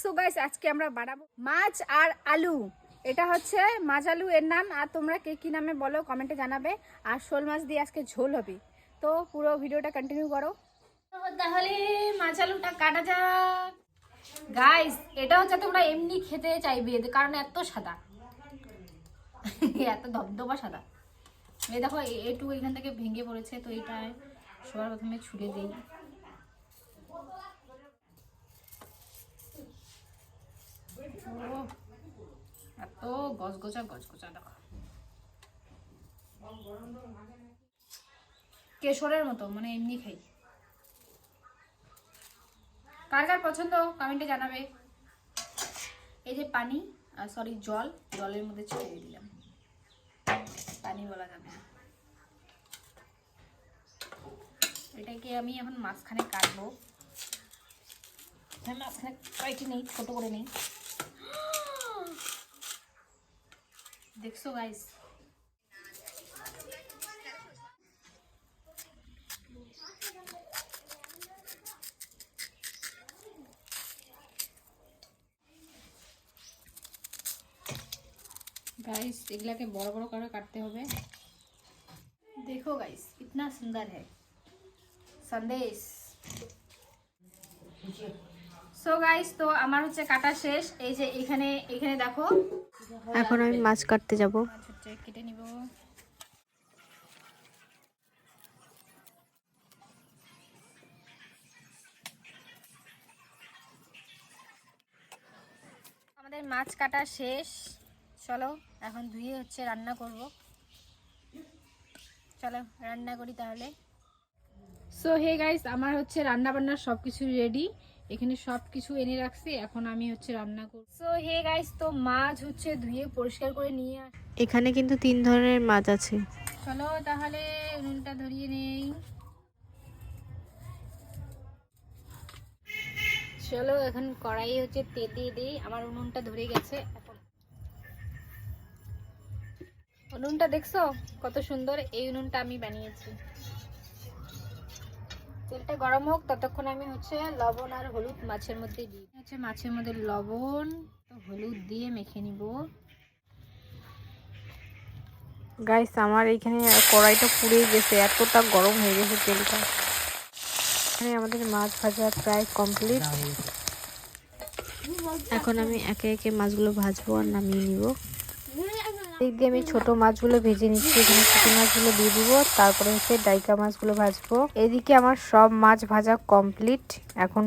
So guys আজকে আমরা বানাবো মাছ আর আলু। এটা হচ্ছে মাছ আলু এর নাম, আর তোমরা কে কি নামে বলো কমেন্টে জানাবে। আর শোল মাছ দিয়ে আজকে ঝোল হবে, তো পুরো ভিডিওটা কন্টিনিউ করো। তাহলে মাছ আলুটা কাটা যাক। গাইস এটা হচ্ছে তোমরা এমনি খেতে চাইবে, কারণ এত সাদা এত ধবধবা সাদা। এই দেখো একটু এখান থেকে ভেঙে পড়েছে, তো এটা সবার প্রথমে ছুলে দেই। এত গজগজা গজগজা দেখো, কেশরের মতো, মানে এমনি খাই। কার কার পছন্দ কমেন্টে জানাবে। এই যে পানি, সরি জলের মধ্যে ছেড়ে দিলাম, পানি বলা যাবে না। এটাকে আমি এখন মাঝখানে কাটবো। মাঝখানে কাটি নেই, ছোট করে নেই। দেখছো গাইস, गाइस এগুলাকে বড় বড় করে কাটতে হবে। देखो गाइस इतना सुंदर है संदेश। সো গাইস তো আমার হচ্ছে কাটা শেষ। এই যে এখানে এখানে দেখো, এখন আমি মাছ কাটতে যাব। মাছ হচ্ছে কেটে নিব। আমাদের মাছ কাটা শেষ, চলো এখন ধুয়ে হচ্ছে রান্না করব। চলো রান্না করি তাহলে। সো হে গাইস আমার হচ্ছে রান্না বান্নার সব কিছু রেডি, এখানে সব কিছু এনে রাখছি, এখন আমি হচ্ছে রান্না করব। সো হে গাইস তো মাছ হচ্ছে ধুয়ে পরিষ্কার করে নিয়ে এখানে কিন্তু 3 ধরনের মাছ আছে। চলো তাহলে উনুনটা ধরিয়ে নেই। চলো এখন কড়াই হচ্ছে তেল দিয়ে দিই। আমার উনুনটা ধরে গেছে। এখন উনুনটা দেখছো কত সুন্দর, এই উনুনটা আমি বানিয়েছি। তেলটা গরম হোক, ততক্ষণ আমি হচ্ছে লবণ আর হলুদ মাছের মধ্যে দিই। হচ্ছে মাছের মধ্যে লবণ হলুদ দিয়ে মেখে নিব। গাইস আমার এইখানে কড়াইটা পুড়ে গেছে, এতটা গরম হয়ে গেছে তেলটা। এখানে আমাদের মাছ ভাজা প্রায় কমপ্লিট। এখন আমি একে একে মাছগুলো ভাজবো আর নামিয়ে নিব। এই দিয়ে আমি ছোট মাছগুলো ভেজে নিচ্ছি। এখানে ছোটো মাছগুলো দিয়ে দিব, তারপরে হচ্ছে ডাইকা মাছগুলো ভাজবো। এদিকে আমার সব মাছ ভাজা কমপ্লিট। এখন